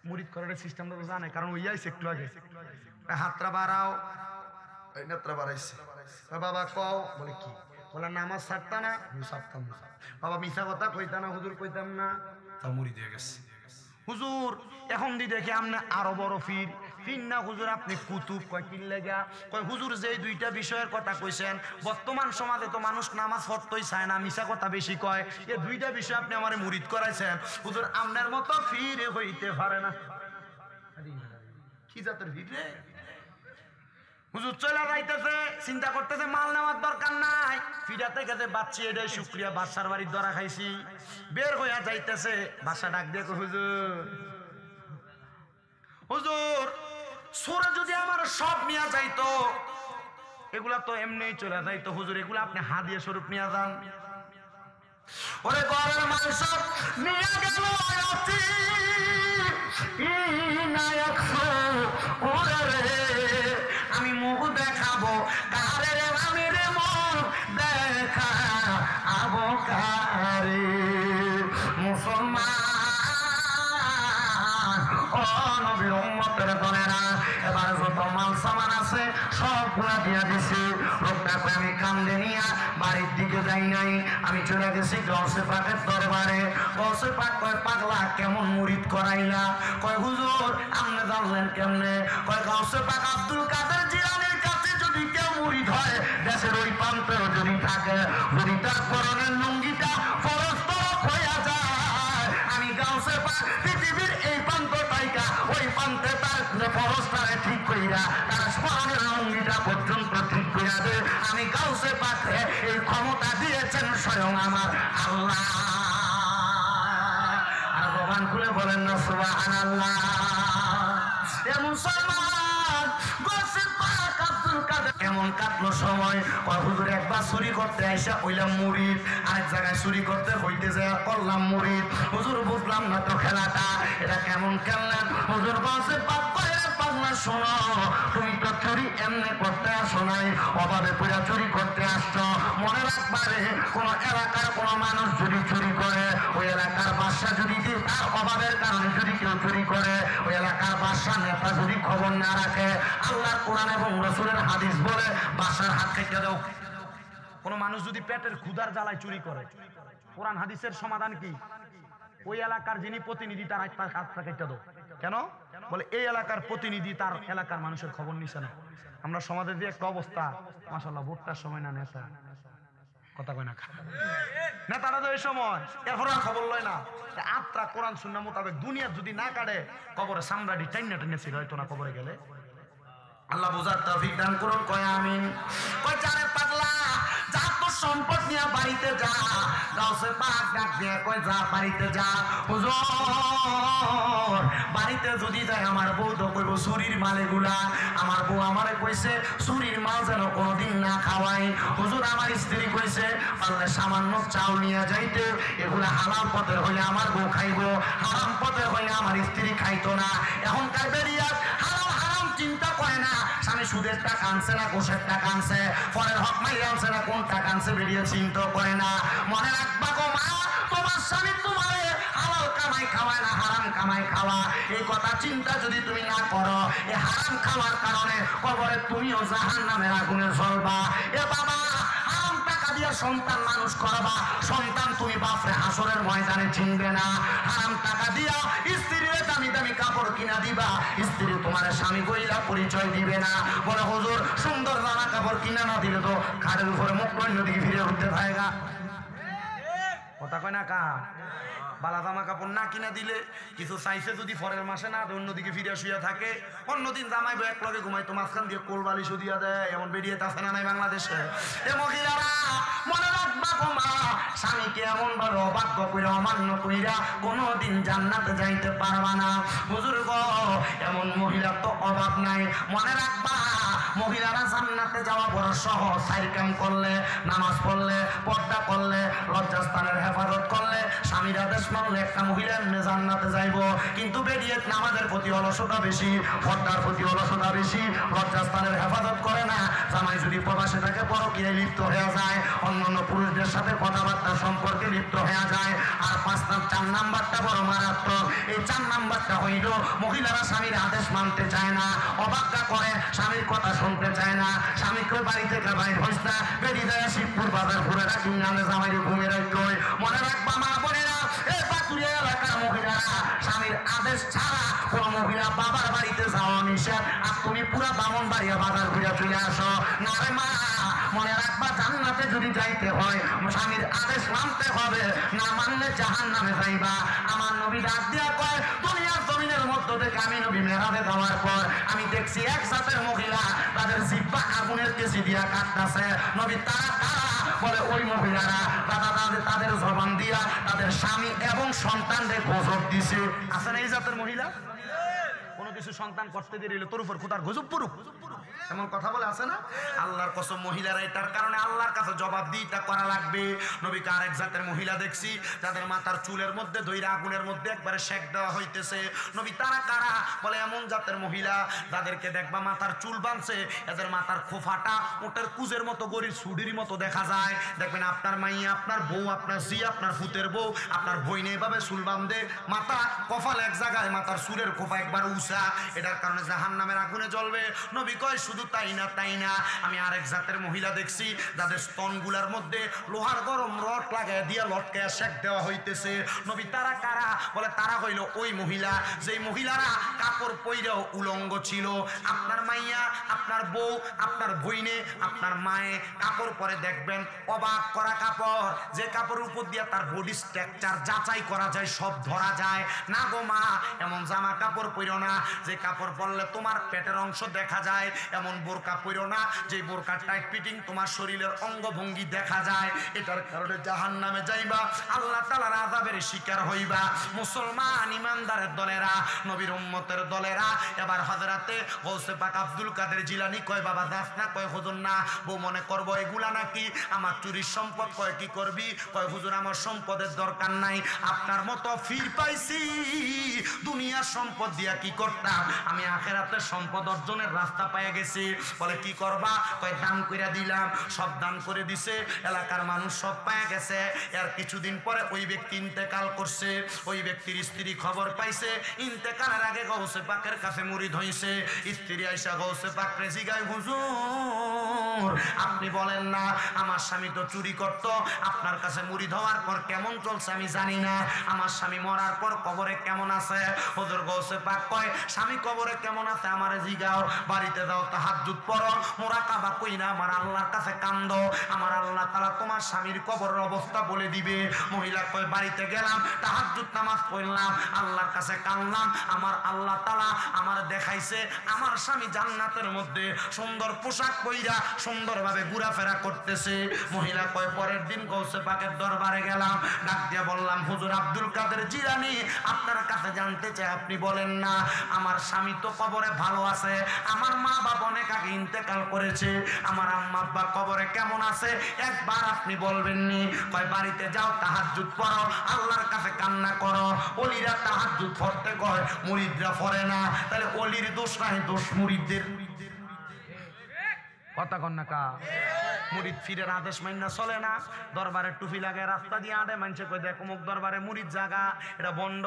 মুরিদ করার সিস্টেমটা তো জানে, কারণ ওই আইছে একটু আগে। হাতটা বাড়াও, নেত্রা বাড়াইছে। বাবা কও, বলে কি? বলে নামাজ ছাড়তা না? ছাড়তাম না। বাবা মিছা কথা কইতা না? হুজুর কইতাম না। তা মুড়ি দিয়ে গেছে। হুজুর এখন দি দেখে আপনি আরো বড় ফির ফির না হুজুর আপনি কুতুব। কয় কি লেগা? কয় হুজুর যে দুইটা বিষয়ের কথা কইছেন, বর্তমান সমাজে তো মানুষ নামাজ পড়তেই চায় না, মিছা কথা বেশি কয়, এই দুইটা বিষয় আপনি আমারে মুরিদ করাইছেন। হুজুর আপনার মতো ফির হইতে পারে না। কি জাতের ভিড় রে? হুজুর চলে যাইতেছে, চিন্তা করতেছে মাল নেওয়ার দরকার নাই, ফিরাতে গেছে বাচ্চি এটাই শুক্রিয়া, বাচ্চার বাড়ির ধরা খাইছি। বের হইয়া যাইতেছে, বাচ্চা ডাক দিয়ে হুজুর হুজুর সুরে যদি আমার সব নিয়ে যাইতো, এগুলা তো এমনি চলে যাইতো হুজুর, এগুলা আপনি হাদিয়া স্বরূপ নিয়ে যান। ওরে ঘরের মাংস নিয়ে গেল আমি মুখ দেখাবো কারে রে, আমি রে মুখ দেখা আবো কারে। মুসলমান ও নবীর উম্মতের দলেরা, এবার যত মাল সামান আছে সবগুলা দিয়া দিছি। লোকটা কই আমি কান্দে নিয়া বাড়ির দিকে যাই নাই, আমি চলে গেছি গৌসে পাকের দরবারে। গৌসে পাক কয় পাগলা কেমন মুরিদ করাইলা? কয় হুজুর আপনি জানলেন কেমনে? কয় গৌসে পাক আব্দুল কাদের জিলানীর কাছে যদি কেউ মুরিদ হয়, দেশের ওই প্রান্তেও যদি থাকে, যদি তার পরনের লুঙ্গিটা ফরজ তরফ হইয়া যায়, আমি গৌসে পাক পৃথিবীর এই প্রান্ত তাইকা ওই প্রান্তে তার ফরজটারে ঠিক কইরা তার পরনের লুঙ্গিটা পর্যন্ত ঠিক কইরা দে। আমি গৌসে পাকে এই ক্ষমতা দিয়েছেন স্বয়ং আমার আল্লাহ। আর ভগবান খুলে বলেন না সুবহানাল্লাহ। এ মুসলমান, গৌসে পাক আব্দুল কাদের কেমন কাটলো সময়? হুজুর একবার চুরি করতে আইসা হইলাম মুরিদ, আরেক জায়গায় চুরি করতে হইতে যায় করলাম মুরিদ। হুজুর বুঝলাম না তো খেলাটা, এটা কেমন খেললেন? হুজুর গৌসে পাক পাগলা শোনো, তুমি তো চুরি এমনি করতে আসো নাই, অভাবে পুরা চুরি করতে আসছো। মনে রাখবারে কোন এলাকার কোন মানুষ যদি চুরি করে, ওই এলাকার বাদশা যদি তার অভাবের কারণে যদি কেউ চুরি করে, ওই এলাকার বাদশা নেতা যদি খবর না রাখে, আল্লাহর কোরআন এবং রাসূলের হাদিস বলে বাদশার হাত কেটে দাও। কোন মানুষ যদি পেটের ক্ষুধার জ্বালায় চুরি করে, কোরআন হাদিসের সমাধান কি? ওই এলাকার যিনি প্রতিনিধি তার হাতটা কেটে দাও। কেন? বলে এই এলাকার প্রতিনিধি তার এলাকার মানুষের খবর নিছে না। আমরা সমাজের যে একটা অবস্থা, মাশাআল্লাহ ভোটটার সময় না নেতা কথা কয় না, নেতারা তো এই সময় এরপর খবর লয় না। আত্রা কোরআন সুন্নাহ মোতাবেক দুনিয়া যদি না কাটে, কবরে সামরাডি টাইনা টাইনা ছিল হয়তো না কবরে গেলে। আল্লাহ বুঝার তৌফিক দান করুন, কয় আমিন। কয় জানে পাগলা, যা তো সম্পদ নিয়ে বাড়িতে যা। গৌসে পাক ডাক দিয়ে কয় যা বাড়িতে যা। হুজুর বাড়িতে যদি যায় আমার বউ তো কইব চুরির মাল এগুলা। আমার বউ আমারে কইছে চুরির মাল যেন কোনোদিন না খাওয়াই। হুজুর আমার স্ত্রী কইছে পারলে সামান্য চাউল নিয়ে যাইতে, এগুলা হালাল পথের হইলে আমার বউ খাইব, হারাম পথের হইলে আমার স্ত্রী খাইতো না। এখনকার বেরিয়া হারাম হারাম চিন্তা করে না, স্বামী সুদের টাকা আনছে না ঘুষের টাকা আনছে, ফলের হক মাই আনছে না কোন টাকা আনছে, বেরিয়ে চিন্তা করে না। মনে রাখবা গো মা, তোমার স্বামী তোমারে হালাল কামাই খাওয়ায় না হারাম কামাই খাওয়া। এই কথা চিন্তা যদি তুমি না করো, এই হারাম খাওয়ার কারণে কবরে তুমিও জাহান্নামের আগুনে জ্বলবা। এ বাবা, হারাম টাকা দিয়ে সন্তান মানুষ করবা, সন্তান তুমি বাপরে হাসরের ময়দানে চিনবে না। হারাম টাকা দিয়া স্ত্রীর দামি দামি কাপড় কিনা দিবা, স্ত্রী তোমার স্বামী কইলা পরিচয় দিবে না। বলে হুজুর সুন্দর জামা কাপড় কিনা না দিলে তো ঘাড়ের উপরে মুখ অন্যদিকে ফিরে উঠতে থাকেগা। কথা কয় না কা? বালা জামা কাপড় না কিনা দিলে কিছু চাইছে যদি পরের মাসে না অন্যদিকে ফিরে শুয়ে থাকে, অন্যদিন জামাইবো এক লগে ঘুমাইতো মাঝখান দিয়ে কোল বালিশ দিয়া দেয়, এমন বেরিয়ে আছে না নাই বাংলাদেশে? এ মহিলারা মনে রাখবা গো মা, স্বামীকে এমন ভাবে অবাধ্য কইরা অমান্য কইরা কোনোদিন জান্নাতে যাইতে পারবা না। হুজুর গো এমন মহিলার তো অভাব নাই। মনে রাখবা মহিলারা জান্নাতে যাওয়া বড় সহজ। সাইর কাম করলে, নামাজ পড়লে, পর্দা করলে, লজ্জাস্থানের হেফাজত করলে, স্বামীর আদেশ মানলে একটা মহিলা এমনি জান্নাতে যাইব। কিন্তু বেরিয়ে নামাজের প্রতি অলসতা বেশি, পর্দার প্রতি অলসতা বেশি, লজ্জাস্থানের হেফাজত করে না। জামাই যদি প্রবাসে থাকে পরকীয়ায় লিপ্ত হয়ে যায়, অন্যান্য পুরুষদের সাথে কথাবার্তা সম্পর্কে লিপ্ত হয়ে যায়। আর 4 নাম্বারটা বড় মারাত্মক। এই 4 নাম্বারটা হইল মহিলারা স্বামীর আদেশ মানতে চায় না, অবাধ্যা করে, স্বামীর কথা শুনতে চায় না। স্বামীকে বাড়ি থেকে বাইর হইস না, বেরিয়ে যায় শিবপুর বাজার ঘুরে রাখি নামে জামাইরে ঘুমিয়ে রাখতে। মনে রাখবা মা বোনেরা, এই পাতুরিয়া এলাকার মহিলারা স্বামীর আদেশ ছাড়া কোন মহিলা বাবার বাড়িতে যাওয়া নিষেধ। আর তুমি পুরা ব্রাহ্মণবাড়িয়া বাজার ঘুরে চলে আসো না রে মা। মনে রাখবা জান্নাতে যদি যাইতে হয় স্বামীর আদেশ মানতে হবে, না মানলে জাহান্নামে যাইবা। আমার নবী ডাক দিয়া কয় দুনিয়ার জমিনের মধ্যে মধ্য থেকে আমি নবী মেরাজে যাওয়ার পর আমি দেখছি এক জাতের মহিলা তাদের জিহ্বা আগুনের কেচি দিয়া কাটতেছে। নবী তারা তারা বলে ওই মহিলারা তাদের জবান দিয়া তাদের স্বামী এবং সন্তানদের গজব দিছে। আছে না এই জাতের মহিলা? কোনো কিছু সন্তান করতে দিলে তোর উপর খোদার গজব পড়ুক, এমন কথা বলে আছে না? আল্লাহর কসম মহিলারা এটার কারণে আল্লাহর কাছে জবাবদিহিতা করা লাগবে। নবীকে আরেক জাতের মহিলা দেখছি যাদের মাথার চুলের মধ্যে ধইরা আগুনের মধ্যে একবারে শেক দেওয়া হইতেছে। নবী তারা কারা? বলে এমন জাতের মহিলা যাদেরকে দেখবা মাথার চুল বাঁধছে, এদের মাথার খোফাটা ওটের কুজের মতো গরির সুডির মতো দেখা যায়। দেখবেন আপনার মাইয়া, আপনার বউ, আপনার জি, আপনার ফুতের বউ, আপনার বইনে এভাবে চুল বাঁধে, মাথা কপাল এক জায়গায়, মাথার চুলের খোফা একবার উঁচা, এটার কারণে জাহান্নামের আগুনে জ্বলবে। নবী কয় শুধু তাই না, আমি আরেক জাতের মহিলা দেখছি যাদের স্তনগুলার মধ্যে লোহার গরম রড লাগায় দিয়া লটকায় শেক দেওয়া হইতেছে। নবী তারা কারা? বলে তারা হইল ওই মহিলা যেই মহিলারা কাপড় পইরাও উলঙ্গ ছিল। আপনার মাইয়া, আপনার বউ, আপনার বইনে, আপনার মায়ে কাপড় পরে দেখবেন অবাক করা কাপড়, যে কাপড়ের উপর দিয়া তার বডি স্ট্রাকচার যাচাই করা যায়, সব ধরা যায় না। গো মা, এমন জামা কাপড় পইরো না যে কাপড় পরলে তোমার পেটের অংশ দেখা যায়, এমন বোরকা পইরো না যে বোরকা টাইট ফিটিং তোমার শরীরের অঙ্গভঙ্গি দেখা যায়। এটার কারণে জাহান্নামে যাইবা, আল্লাহ তাআলার আযাবের শিকার হইবা। মুসলমান ইমানদারের দলেরা, নবীর উম্মতের দলেরা, এবার হযরতে গৌসে পাক আব্দুল কাদের জিলানী কয় বাবা দাস না, কয় হুজুর না, বউ মনে করবো এগুলা নাকি আমার চুরির সম্পদ। কয় কি করবি? কয় হুজুর আমার সম্পদের দরকার নাই, আপনার মতো ফির পাইছি, দুনিয়ার সম্পদ দিয়া কি করতাম, আমি আখিরাতের সম্পদ অর্জনের রাস্তা পেয়ে গেছি। বলে কি করবা? কয় দান কইরা দিলাম। সব দান করে দিছে, এলাকার মানুষ সব পেয়ে গেছে। এর কিছুদিন পরে ওই ব্যক্তি ইন্তেকাল করছে। ওই ব্যক্তির স্ত্রী খবর পাইছে, ইন্তেকালের আগে গৌসে পাকের কাছে মুরিদ হইছে। স্ত্রী আইসা গৌসে পাক রেজি গায়, হুজুর আপনি বলেন না আমার স্বামী তো চুরি করত, আপনার কাছে মুরিদ হওয়ার পর কেমন চলছে আমি জানি না, আমার স্বামী মরার পর কবরে কেমন আছে? হুজুর গৌসে পাক কয় স্বামী কবরে কেমন আছে আমারে জিগাও, বাড়িতে যাও তাহাজ্জুদ পড়ো, মুরাকাবা কইরা আমার আল্লাহর কাছে কান্দো, আমার আল্লাহ তাআলা তোমার স্বামীর কবরের অবস্থা বলে দিবে। মহিলা কয় বাড়িতে গেলাম, তাহাজ্জুদ নামাজ পড়লাম, আল্লাহর কাছে কান্দলাম, আমার আল্লাহ তাআলা আমার দেখাইছে আমার স্বামী জান্নাতের মধ্যে সুন্দর পোশাক পইরা সুন্দরভাবে ঘোরাফেরা করতেছে। মহিলা কয় পরের দিন গৌসে পাকের দরবারে গেলাম, ডাক দিয়ে বললাম হুজুর আব্দুল কাদের জিলানী আপনার কাছে জানতে চাই, আপনি বলেন না আমার স্বামী তো কবরে ভালো আছে, আমার মা বাবা অনেক আগে ইন্তেকাল করেছে, আমার আম্মা আব্বা কবরে কেমন আছে একবার আপনি বলবেন নি? কয় বাড়িতে যাও তাহাজ্জুদ পড়ো, আল্লাহর কাছে কান্না করো। ওলিরা তাহাজ্জুদ পড়তে কয়, মুরিদরা পড়ে না, তাহলে ওলির দোষ নাই, দোষ মুরিদদের। কথা কন না কা? মুরিদ ফিরের আদেশ মাইনা চলে না, দরবারে টুপি লাগে রাস্তা দিয়ে আডে, মানুষে কই দেখ অমুক দরবারে মুরিদ জাগা, এটা বন্ড।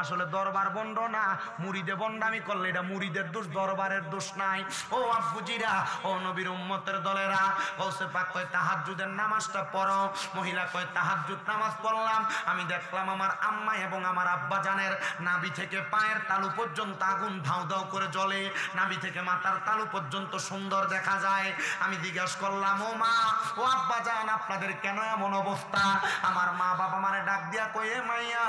আসলে দরবার বন্ড না, মুরিদে বন্ডামি করলে এটা মুরিদের দোষ, দরবারের দোষ নাই। ও আব্বুজিরা, ও নবীর উম্মতের দলেরা, গৌসে পাক কয় তাহাজ্জুদের নামাজটা পড়ো। মহিলা কয় তাহাজ্জুদ নামাজ পড়লাম, আমি দেখলাম আমার আম্মা এবং আমার আব্বা জানের নাভি থেকে পায়ের তালু পর্যন্ত আগুন ধাউ ধাউ করে জ্বলে, নাভি থেকে মাথার তালু পর্যন্ত সুন্দর দেখা যায়। আমি জিজ্ঞাসা করলাম ও মা, ও আব্বা জান আপনাদের কেন এমন অবস্থা? আমার মা বাবা মানে ডাক দিয়া কয়ে মাইয়া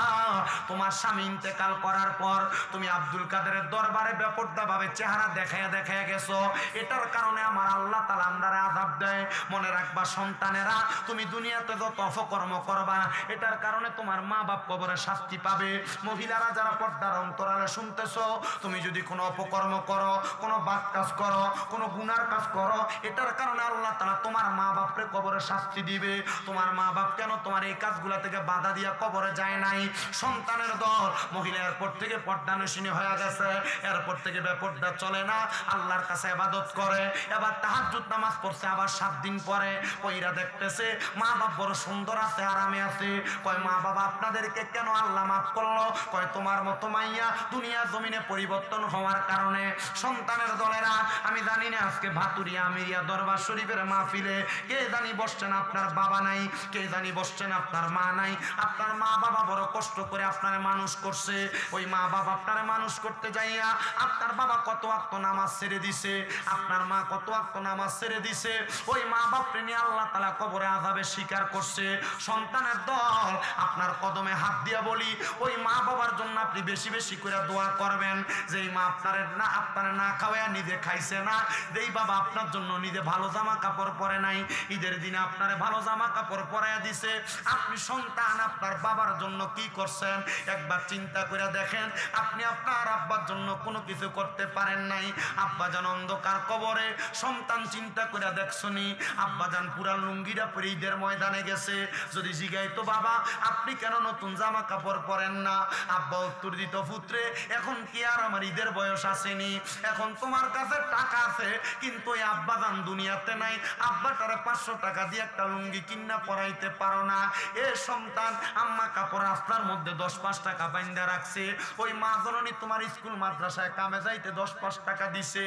তোমার স্বামী ইন্তেকাল করার পর তুমি আব্দুল কাদেরের দরবারে বেপরদা ভাবে চেহারা দেখায়া গেছো, এটার কারণে আমার আল্লাহ তাআলা আমরারে আযাব দেয়। মনে রাখবা সন্তানেরা, তুমি দুনিয়াতে যত অপকর্ম করবা এটার কারণে তোমার মা বাপ কবরে শাস্তি পাবে। মহিলারা যারা পর্দার অন্তরালে শুনতেছো, তুমি যদি কোনো অপকর্ম করো, কোনো বাদ কাজ করো, কোনো গুনার কাজ করো, এটার কারণে আল্লাহ তাআলা তোমার মা বাপরে কবরে শাস্তি দিবে। তোমার মা বাপ কেন তোমার এই কাজগুলা থেকে বাধা দিয়া কবরে যায় নাই? সন্তানের দল মহিলা এরপর থেকে পর্দানসিনী হয়ে গেছে, এরপর থেকে বেপর্দা চলে না, আল্লাহর কাছে ইবাদত করে। এবার তাহাজ্জুদ নামাজ পড়ছে, আবার 7 দিন পরে কইরা দেখতেছে মা বাপ বড় সুন্দর আছে, আরামে আছে। কয় মা বাবা আপনাদেরকে কেন আল্লাহ মাফ করলো? কয় তোমার মতো মাইয়া দুনিয়া জমিনে পরিবর্তন হওয়ার কারণে। সন্তানের দলেরা, আমি জানি না আজকে ভাতুরিয়া আমিরিয়া দরবার শরীফের মাহফিলে কে জানি বসছেন আপনার বাবা নাই, কে জানি বসছেন আপনার মা নাই। আপনার মা বাবা বড় কষ্ট করে আপনার মানুষ করছে। ওই মা বাবা আপনার মানুষ করতে যাইয়া আপনার বাবা কত ওয়াক্ত নামাজ ছেড়ে দিছে, আপনার মা কত ওয়াক্ত নামাজ ছেড়ে দিছে। ওই মা বাপরে নিয়ে আল্লাহ তাআলা কবরে আযাবে স্বীকার করছে। সন্তানের দল আপনার কদমে হাত দিয়া বলি, ওই মা বাবার জন্য আপনি বেশি বেশি করে দোয়া করবেন। যেই মা আপনার না খাওয়াইয়া নিজে খাইছে না, যেই বাবা আপনার জন্য নিজে ভালো জামা কাপড় পরে নাই, ঈদের দিনে আপনারে ভালো জামা কাপড় পরাইয়া দিছে, আপনি সন্তান আপনার বাবার জন্য কি করছেন একবার চিন্তা করে দেখেন। আপনি আপনার আব্বার জন্য কোনো কিছু করতে পারেন নাই। আব্বাজান অন্ধকার কবরে, সন্তান চিন্তা করে দেখছনি আব্বাজান পুরা লুঙ্গিটা পরে ঈদের ময়দানে গেছে। যদি জিগাইতো বাবা আপনি কেন নতুন জামা কাপড় পরেন না, আব্বা উত্তর দিত পুত্রে এখন কি আর আমার ঈদের বয়স আসেনি, এখন তোমার কাছে টাকা আছে কিন্তু ওই আব্বাজান দুনিয়াতে নাই, আব্বাটারে 500 টাকা দিয়ে একটা লুঙ্গি কিনা পরাইতে পারো না। এ সন্তান আম্মা কাপড় রাস্তার মধ্যে 10-5 টাকা বাইন্দা রাখছে, ওই মা জননী তোমার স্কুল মাদ্রাসায় কামে যাইতে 10-5 টাকা দিছে।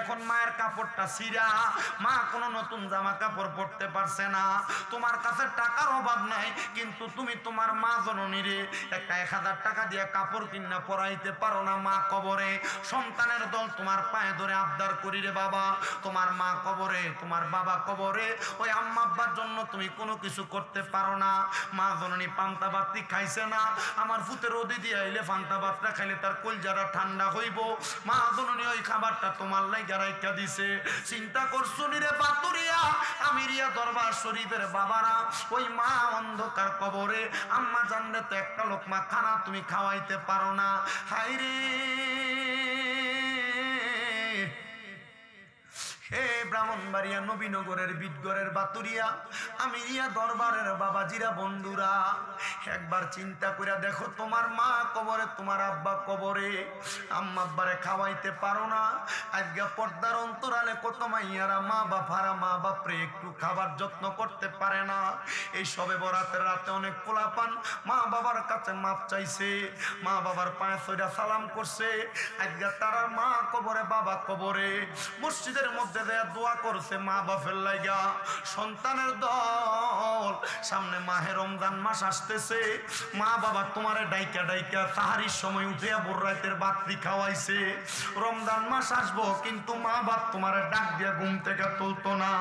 এখন মায়ের কাপড়টা ছিঁড়া, মা কোনো নতুন জামা কাপড় পরতে পারছে না। তোমার কাছে টাকার অভাব নাই কিন্তু তুমি তোমার মা জননীরে একটা 1000 টাকা দিয়ে কাপড় কিনা পরাইতে পারো না। মা কবরে, সন্তানের দল তোমার পায়ে ধরে আবদার করি রে বাবা, তোমার মা কবরে, তোমার বাবা কবরে, ওই আম্মা আব্বার জন্য তুমি কোনো কিছু করতে পারো না। মা জননী পান্তা ভাতটি খাইছে না, আমার ফুতের রোদে দিয়ে আইলে পান্তা ভাতটা খাইলে তার কলজাটা ঠান্ডা হইব, মা জননী ওই খাবারটা তোমার লাইগা রাইখা দিছে। চিন্তা করছো নি রে বাতুরিয়া আমিরিয়া দরবার শরীফের বাবারা, ওই মা অন্ধকার কবরে, আম্মা জানলে তো একটা লোকমা খানা তুমি খাওয়াইতে পারো না। হায়রে হে ব্রাহ্মণবাড়িয়া নবীনগরের বিদগড়ের বাতুরিয়া আমিরিয়া দরবারের বাবাজিরা বন্ধুরা, একবার চিন্তা করে দেখো তোমার মা কবরে, তোমার আব্বা কবরে, আম্মা আব্বারে খাওয়াইতে পারো না। আজকে পর্দার অন্তরালে কত মাইয়ারা মা বাপারা মা বাপরে একটু খাবার যত্ন করতে পারে না। এই সবে বরাতের রাতে অনেক পোলাপান মা বাবার কাছে মাপ চাইছে, মা বাবার পায়ে ছইরা সালাম করছে। আজকে তারা মা কবরে বাবা কবরে মসজিদের মধ্যে দোয়া করছে মা বাপের লাইগা। সন্তানের দল সামনে মাহে রমজান মাস আসতেছে, মা বাবা তোমারে ডাইকা ডাইকা তাহারির সময় উঠিয়া ভোর রাতের বাতি খাওয়াইছে। রমজান মাস আসবো কিন্তু মা বাপ তোমারে ডাক দিয়া ঘুম থেকে তুলতো না।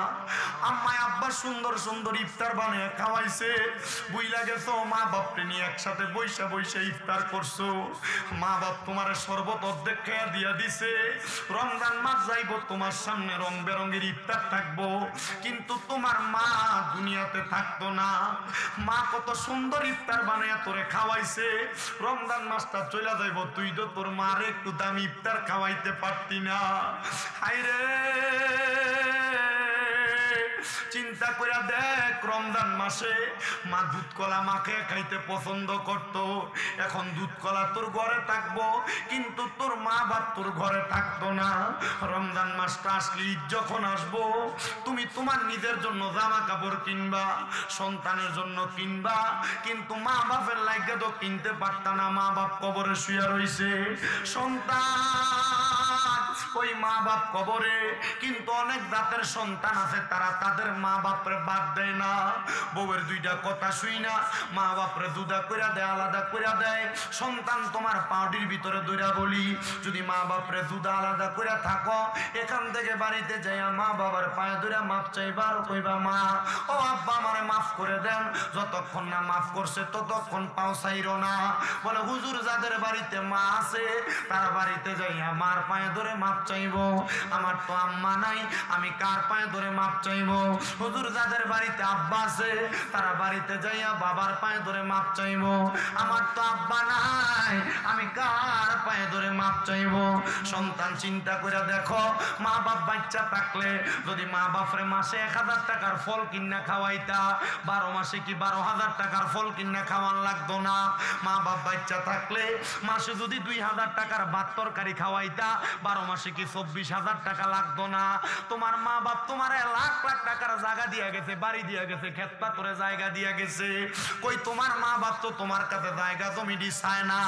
আম্মায় আব্বা সুন্দর সুন্দর ইফতার বানিয়ে খাওয়াইছে, বুইলা গেছো মা বাপকে নিয়ে একসাথে বৈশা বৈশা ইফতার করছো। মা বাপ তোমারে শরবত অর্ধেক খেয়া দিয়া দিছে। রমজান মাস যাইবো তোমার সামনে রং বেরঙের ইফতার থাকবো কিন্তু তোমার মা দুনিয়াতে থাকতো না। মা কত সুন্দর ইফতার বানাইয়া তোরে খাওয়াইছে, রমজান মাসটা চলে যাইবো তুই তো তোর মারে একটু দামি ইফতার খাওয়াইতে পারতি না। হায়রে চিন্তা করে দেখ, রমজান মাসে মা দুধ কলা মাকে খাইতে পছন্দ করত, এখন দুধ কলা তোর ঘরে থাকবো কিন্তু তোর মা বাপ তোর ঘরে থাকতো না। রমজান মাসটা আসলে ঈদ যখন আসবো তুমি তোমার নিজের জন্য জামা কাপড় কিনবা, সন্তানের জন্য কিনবা কিন্তু মা বাপের লাগে তো কিনতে পারতা না। মা বাপ কবরে শুয়ে রইছে, সন্তান ওই মা বাপ কবরে, কিন্তু অনেক জাতের সন্তান আছে তারা তাদের মা বাপরে বাদ দেয় না। বউয়ের দুইটা কথা শুই না মা বাপরে দুধা করে দেয়, আলাদা করে দেয়। সন্তান তোমার পাউডির ভিতরে দইরা বলি, যদি মা বাপরে দুধা আলাদা করে থাকো এখান থেকে বাড়িতে যাইয়া মা বাবার পায়ে ধরে মাপ চাইবার কইবা মা ও আব্বা আমারে মাফ করে দেন, যতক্ষণ না মাফ করছে ততক্ষণ পাও চাইরো না। বলে হুজুর যাদের বাড়িতে মা আছে তারা বাড়িতে যাইয়া মার পায়ে ধরে মাপ চাইবো, আমার তো আম্মা নাই আমি কার পায়ে ধরে মাপ চাইবো। হুজুর যাদের বাড়িতে আব্বা আছে তারা বাড়িতে যাইয়া বাবার পায়ে ধরে মাপ চাইবো, আমার তো আব্বা নাই আমি কার পায়ে ধরে মাপ চাইবো। সন্তান চিন্তা করে দেখো, মা বাপ বাচ্চা থাকলে যদি মা বাপরে মাসে 1000 টাকার ফল কিনা খাওয়াইতা, 12 মাসে কি 12,000 টাকার ফল কিনা খাওয়ান লাগতো না। মা বাপ বাচ্চা থাকলে মাসে যদি 2000 টাকার ভাত তরকারি খাওয়াইতা, 12 মাসে কি 24,000 টাকা লাগতো না। তোমার মা বাপ তোমার লাখ লাখ টাকার জায়গা দিয়া গেছে, বাড়ি দিয়া গেছে, ক্ষেত পাথরে জায়গা দিয়া গেছে, কই তোমার মা বাপ তো তোমার কাছে জায়গা জমি দি চায় না।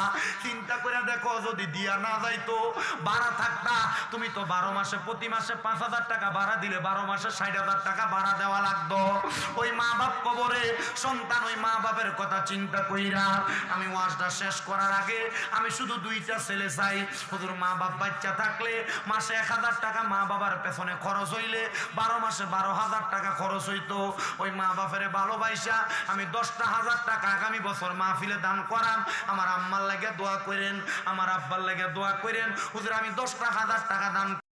চিন্তা করে দেখো, যদি দিয়া না যাইতো, ভাড়া থাকতা, তুমি তো 12 মাসে প্রতি মাসে 5,000 টাকা ভাড়া দিলে 12 মাসে 60,000 টাকা ভাড়া দেওয়া লাগতো। ওই মা বাপ কবরে, সন্তান ওই মা বাপের কথা চিন্তা কইরা আমি ওয়াজটা শেষ করার আগে আমি শুধু 2টা ছেলে চাই। হুজুর, মা বাপ বাচ্চা থাকলে মাসে 1,000 টাকা মা বাবার পেছনে খরচ হইলে 12 মাসে 12,000 টাকা খরচ হইতো। ওই মা বাপের ভালোবাসা আমি 10,000 টাকা আগামী বছর মাহফিলে দান করাম। আমার আম্মার লাগে দোয়া করেন, আমার আব্বার লাগে দোয়া করেন। হুজুর, আমি 10,000 টাকা দান